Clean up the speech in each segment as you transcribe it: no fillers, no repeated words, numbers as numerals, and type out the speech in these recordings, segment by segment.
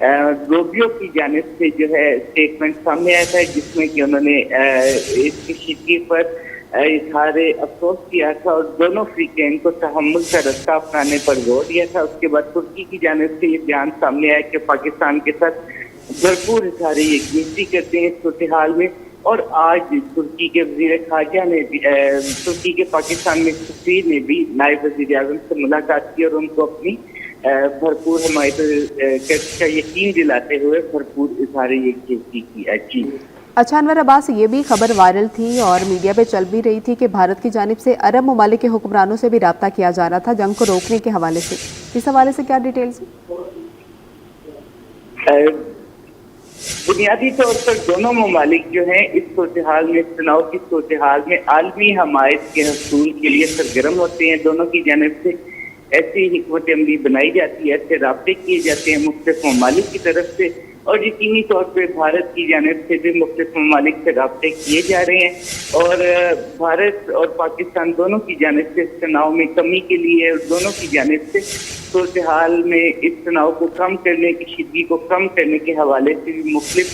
Rubio کی جانب سے جو ہے اسٹیٹمنٹ سامنے آیا تھا جس میں کہ انہوں نے اس کشیدگی پر اظہار افسوس کیا تھا اور دونوں فریقین کو تحمل کا رستہ اپنانے پر زور دیا تھا. اس کے بعد ترکی کی جانب سے یہ بیان سامنے آیا کہ پاکستان کے ساتھ بھرپور اظہار یکجہتی کرتے ہیں اس صورتحال میں. اور آج ترکی کے وزیر خارجہ نے بھی ترکی کے پاکستان میں سفیر نے بھی نائب وزیر اعظم سے ملاقات کی اور ان کو اپنی بھرپور حمایت کا یقین دلاتے ہوئے بھرپور اظہار یکجہتی کیا. جی اچھا انور عباس، یہ بھی خبر وائرل تھی اور میڈیا پہ چل بھی رہی تھی کہ بھارت کی جانب سے عرب ممالک کے حکمرانوں سے بھی رابطہ کیا جا رہا تھا جنگ کو روکنے کے حوالے سے. اس حوالے سے کیا ڈیٹیلز ہیں؟ بنیادی طور پر دونوں ممالک جو ہیں اس صورتحال میں، اس تناؤ کی صورتحال میں عالمی حمایت کے حصول کے لیے سرگرم ہوتے ہیں. دونوں کی جانب سے ایسی حکمت عملی بنائی جاتی ہے، ایسے رابطے کیے جاتے ہیں مختلف ممالک کی طرف سے، اور یقینی طور پہ بھارت کی جانب سے بھی مختلف ممالک سے رابطے کیے جا رہے ہیں. اور بھارت اور پاکستان دونوں کی جانب سے اس تناؤ میں کمی کے لیے اور دونوں کی جانب سے صورتحال میں اس تناؤ کو کم کرنے کی شدگی کو کم کرنے کے حوالے سے بھی مختلف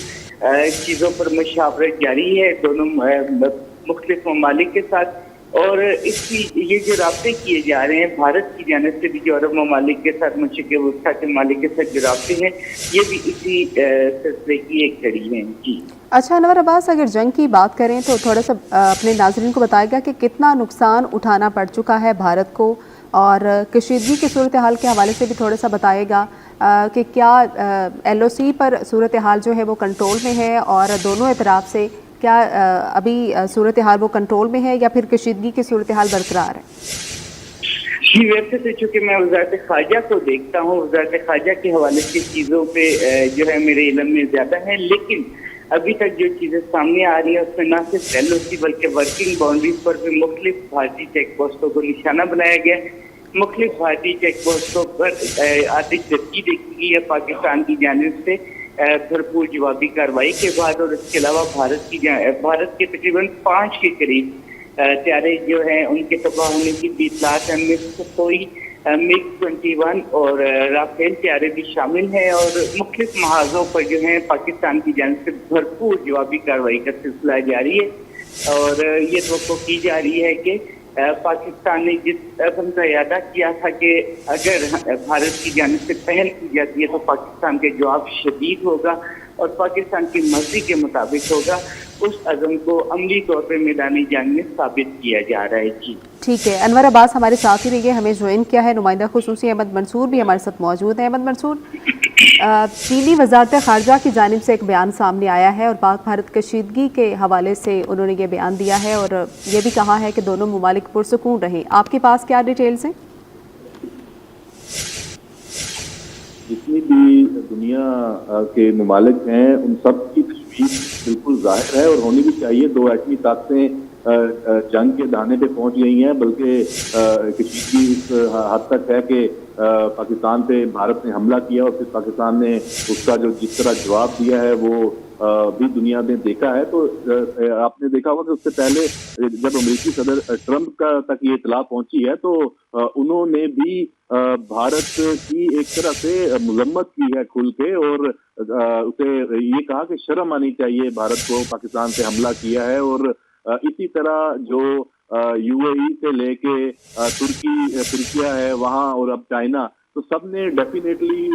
چیزوں پر مشاورت جاری ہے دونوں مختلف ممالک کے ساتھ. اور اس کی یہ جو رابطے کیے جا رہے ہیں بھارت کی جانب سے بھی جو عرب ممالک کے ساتھ مشرق وسطیٰ کے ممالک کے ساتھ جو رابطے ہیں یہ بھی اسی سلسلے کی ایک کڑی ہے. جی اچھا انور عباس، اگر جنگ کی بات کریں تو تھوڑا سا اپنے ناظرین کو بتائے گا کہ کتنا نقصان اٹھانا پڑ چکا ہے بھارت کو، اور کشیدگی کی صورتحال کے حوالے سے بھی تھوڑا سا بتائے گا کہ کیا ایل او سی پر صورتحال جو ہے وہ کنٹرول میں ہے، اور دونوں اطراف سے کیا ابھی صورتحال وہ کنٹرول میں ہے یا پھر کشیدگی کی صورتحال برقرار ہے؟ جی ویسے تو چونکہ میں وزارت خارجہ کو دیکھتا ہوں، وزارت خارجہ کے حوالے سے چیزوں پہ جو ہے میرے علم میں زیادہ ہے، لیکن ابھی تک جو چیزیں سامنے آ رہی ہیں اس میں نہ صرف ایل او سی بلکہ ورکنگ باؤنڈریز پر بھی مختلف بھارتی چیک پوسٹوں کو نشانہ بنایا گیا ہے. مختلف بھارتی چیک پوسٹوں پر آتش زدگی دیکھی گئی ہے پاکستان کی جانب سے بھرپور جوابی کارروائی کے بعد. اور اس کے علاوہ بھارت کے تقریباً 5 کے قریب طیارے جو ہیں ان کے تباہ ہونے کی بھی اطلاعات ہیں. کوئی MiG 21 اور رافیل طیارے بھی شامل ہیں، اور مختلف محاذوں پر جو ہیں پاکستان کی جانب سے بھرپور جوابی کارروائی کا سلسلہ جاری ہے. اور یہ توقع کی جا رہی ہے کہ پاکستان نے جس عزم کا اعادہ کیا تھا کہ اگر بھارت کی جانب سے پہل کی جاتی ہے تو پاکستان کے جواب شدید ہوگا اور پاکستان کی مرضی کے مطابق ہوگا، اس عزم کو عملی طور پہ میدانی جنگ میں ثابت کیا جا رہا ہے. جی ٹھیک ہے، انور عباس ہمارے ساتھ ہی رہیے، ہمیں جوائن کیا ہے نمائندہ خصوصی احمد منصور بھی ہمارے ساتھ موجود ہیں. احمد منصور، چینی وزارت خارجہ کی جانب سے ایک بیان سامنے آیا ہے اور پاک بھارت کشیدگی کے حوالے سے انہوں نے یہ بیان دیا ہے اور یہ بھی کہا ہے کہ دونوں ممالک پرسکون رہیں. آپ کے پاس کیا ڈیٹیلز ہیں؟ جتنی بھی دنیا کے ممالک ہیں ان سب کی تشویش بالکل ظاہر ہے اور ہونی بھی چاہیے. 2 ایٹمی طاقتیں جنگ کے دہانے پہ پہنچ گئی ہیں، بلکہ کشیدگی اس حد تک ہے کہ پاکستان پہ بھارت نے حملہ کیا اور پھر پاکستان نے اس کا جو جس طرح جواب دیا ہے وہ بھی دنیا نے دیکھا ہے. تو آپ نے دیکھا ہوگا کہ اس سے پہلے جب امریکی صدر ٹرمپ کا تک یہ اطلاع پہنچی ہے تو انہوں نے بھی بھارت کی ایک طرح سے مذمت کی ہے کھل کے، اور اسے یہ کہا کہ شرم آنی چاہیے بھارت کو پاکستان پہ حملہ کیا ہے. اور اسی طرح جو یو اے ای سے لے کے ترکیہ ہے وہاں اور اب چائنا، تو سب نے ڈیفینیٹلی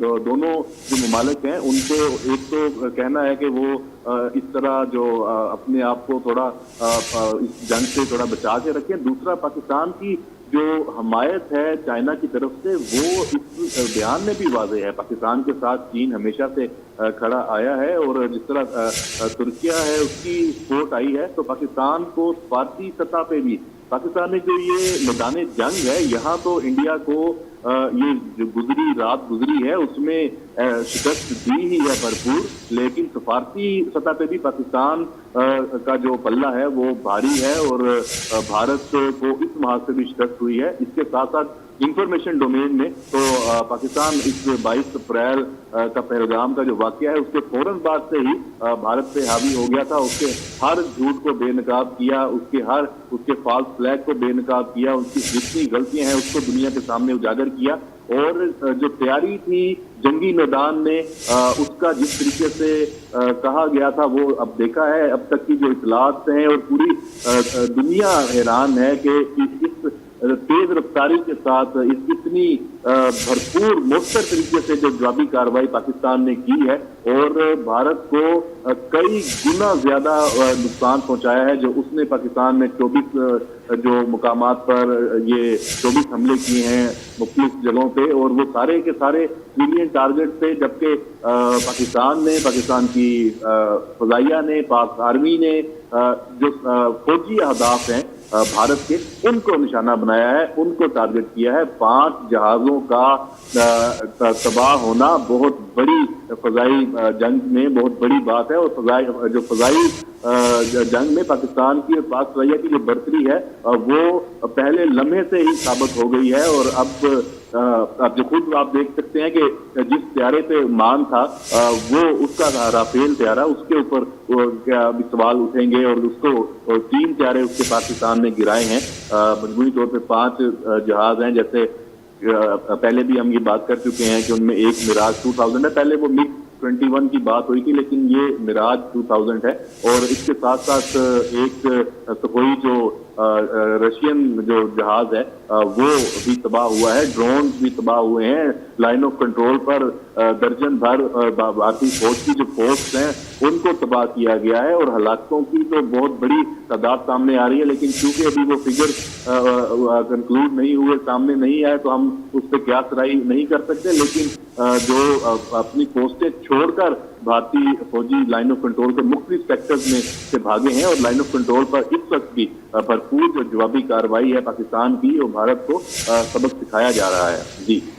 دونوں جو ممالک ہیں ان کو ایک تو کہنا ہے کہ وہ اس طرح جو اپنے آپ کو تھوڑا اس جنگ سے تھوڑا بچا کے رکھیں. دوسرا پاکستان کی جو حمایت ہے چائنا کی طرف سے وہ اس بیان میں بھی واضح ہے. پاکستان کے ساتھ چین ہمیشہ سے کھڑا آیا ہے، اور جس طرح ترکیہ ہے اس کی سپورٹ آئی ہے، تو پاکستان کو سفارتی سطح پہ بھی پاکستان میں جو یہ میدان جنگ ہے یہاں تو انڈیا کو یہ جو رات گزری ہے اس میں شکست دی ہی ہے بھرپور، لیکن سفارتی سطح پہ بھی پاکستان کا جو پلہ ہے وہ بھاری ہے اور بھارت کو اس محاذ سے بھی شکست ہوئی ہے. اس کے ساتھ ساتھ انفارمیشن ڈومین میں تو پاکستان اس 22 اپریل کا پہلگام کا جو واقعہ ہے اس کے فوراً بعد سے ہی بھارت پہ حاوی ہو گیا تھا. اس کے ہر جھوٹ کو بے نقاب کیا، اس کے فالس فلیگ کو بے نقاب کیا، اس کی جتنی غلطیاں ہیں اس کو دنیا کے سامنے اجاگر کیا. اور جو تیاری تھی جنگی میدان میں اس کا جس طریقے سے کہا گیا تھا وہ اب دیکھا ہے، اب تک کی جو اطلاعات ہیں، اور پوری دنیا حیران ہے کہ اس تیز رفتاری کے ساتھ اس اتنی بھرپور مؤثر طریقے سے جو جوابی کارروائی پاکستان نے کی ہے اور بھارت کو کئی گنا زیادہ نقصان پہنچایا ہے۔ جو اس نے پاکستان میں 24 جو مقامات پر یہ 24 حملے کیے ہیں مختلف جگہوں پہ، اور وہ سارے کے سارے سویلین ٹارگٹ تھے، جبکہ پاکستان کی فضائیہ نے، پاک آرمی نے جو فوجی اہداف ہیں بھارت کے، ان کو نشانہ بنایا ہے، ان کو ٹارگٹ کیا ہے۔ 5 جہازوں کا تباہ ہونا بہت بڑی فضائی جنگ میں بہت بڑی بات ہے، اور فضائی جنگ میں پاکستان کی اور پاک فضائیہ کی جو برتری ہے وہ پہلے لمحے سے ہی ثابت ہو گئی ہے۔ اور اب جو خود آپ دیکھ سکتے ہیں کہ جس طیارے پہ مان تھا وہ اس کا رافیل طیارہ، اس کے اوپر کیا سوال اٹھیں گے، اور اس کو 3 طیارے اس کے پاکستان نے گرائے ہیں۔ مجموعی طور پہ 5 جہاز ہیں، جیسے پہلے بھی ہم یہ بات کر چکے ہیں کہ ان میں ایک میراج 2000 ہے، پہلے وہ MiG 21 کی بات ہوئی تھی، لیکن یہ میراج 2000 ہے، اور اس کے ساتھ ساتھ ایک سکھوئی جو رشین جو جہاز ہے وہ بھی تباہ ہوا ہے، ڈرون بھی تباہ ہوئے ہیں۔ لائن آف کنٹرول پر درجن بھر بھارتی فوج کی جو فورس ہیں ان کو تباہ کیا گیا ہے، اور ہلاکتوں کی تو بہت بڑی تعداد سامنے آ رہی ہے، لیکن چونکہ ابھی وہ فگر کنکلوڈ نہیں ہوئے، سامنے نہیں آئے، تو ہم اس پہ قیاس رائے نہیں کر سکتے۔ لیکن جو اپنی پوسٹیں چھوڑ کر بھارتی فوجی لائن آف کنٹرول کے مختلف سیکٹرز میں سے بھاگے ہیں، اور لائن آف کنٹرول پر اس وقت بھی بھرپور جو جوابی کارروائی ہے پاکستان کی، اور بھارت کو سبق سکھایا جا رہا ہے۔ جی